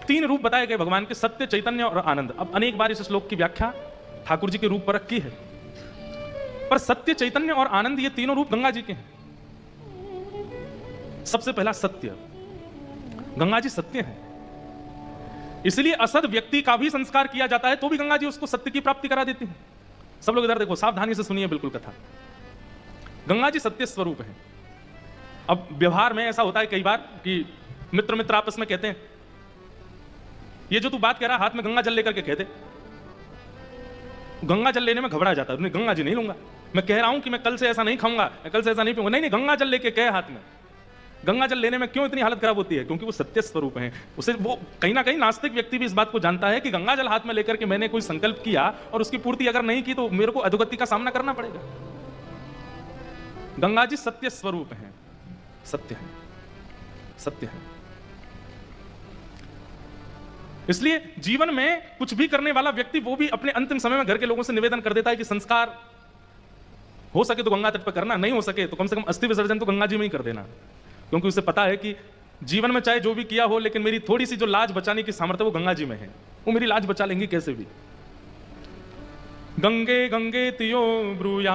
तीन रूप बताए गए भगवान के, सत्य, चैतन्य और आनंद। अब अनेक बार इस श्लोक की व्याख्या ठाकुर जी के रूप पर की है, पर सत्य, चैतन्य और आनंद ये तीनों रूप गंगा जी के हैं। सबसे पहला सत्य, गंगा जी सत्य है, इसलिए असद व्यक्ति का भी संस्कार किया जाता है तो भी गंगा जी उसको सत्य की प्राप्ति करा देती हैं। सब लोग इधर देखो, सावधानी से सुनिए बिल्कुल कथा। गंगा जी सत्य स्वरूप है। अब व्यवहार में ऐसा होता है कई बार कि मित्र मित्र आपस में कहते हैं, ये जो तू बात कह रहा हाथ में गंगा जल लेकर के कहते, गंगा जल लेने में घबरा जाता है, गंगा जी नहीं लूंगा, मैं कह रहा हूं कि मैं कल से ऐसा नहीं खाऊंगा, मैं कल से ऐसा नहीं पीऊंगा, नहीं गंगा जल लेके कहे हाथ में। गंगा जल लेने में क्यों इतनी हालत खराब होती है? क्योंकि वो सत्य स्वरूप है। उसे वो कहीं ना कहीं नास्तिक व्यक्ति भी इस बात को जानता है कि गंगा जल हाथ में लेकर के मैंने कोई संकल्प किया और उसकी पूर्ति अगर नहीं की तो मेरे को अधोगति का सामना करना पड़ेगा। गंगा जी सत्य स्वरूप है, सत्य है, सत्य है। इसलिए जीवन में कुछ भी करने वाला व्यक्ति वो भी अपने अंतिम समय में घर के लोगों से निवेदन कर देता है कि संस्कार हो सके तो गंगा तट पर करना, नहीं हो सके तो कम से कम अस्थि विसर्जन तो गंगा जी में ही कर देना, क्योंकि उसे पता है कि जीवन में चाहे जो भी किया हो लेकिन मेरी थोड़ी सी जो लाज बचाने की सामर्थ्य वो गंगा जी में है, वो मेरी लाज बचा लेंगी कैसे भी। गंगे गंगे तियो ब्रूया